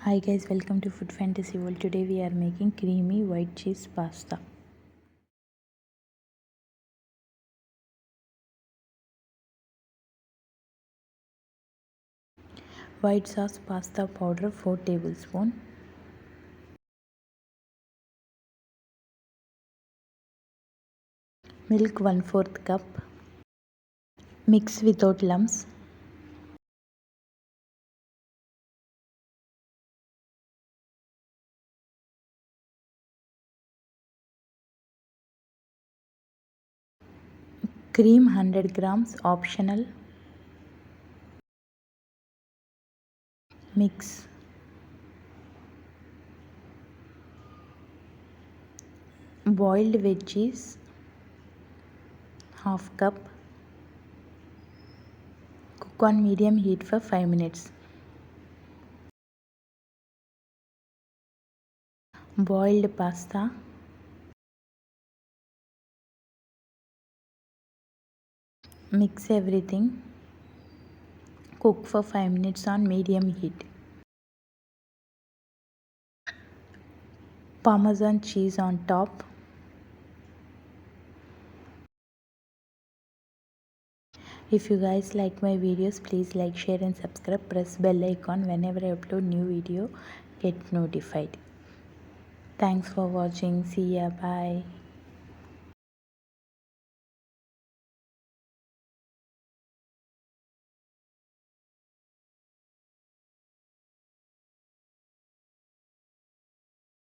Hi guys, welcome to Food Fantasy World. Today we are making creamy white cheese pasta. White sauce pasta powder 4 tablespoons. Milk 1/4 cup. Mix without lumps. Cream 100 grams optional. Mix. Boiled veggies 1/2 cup. Cook on medium heat for 5 minutes. Boiled pasta. Mix everything. Cook for 5 minutes on medium heat. Parmesan cheese on top. If you guys like my videos, please like, share and subscribe. Press bell icon whenever I upload new video, get notified. Thanks for watching. See ya. Bye.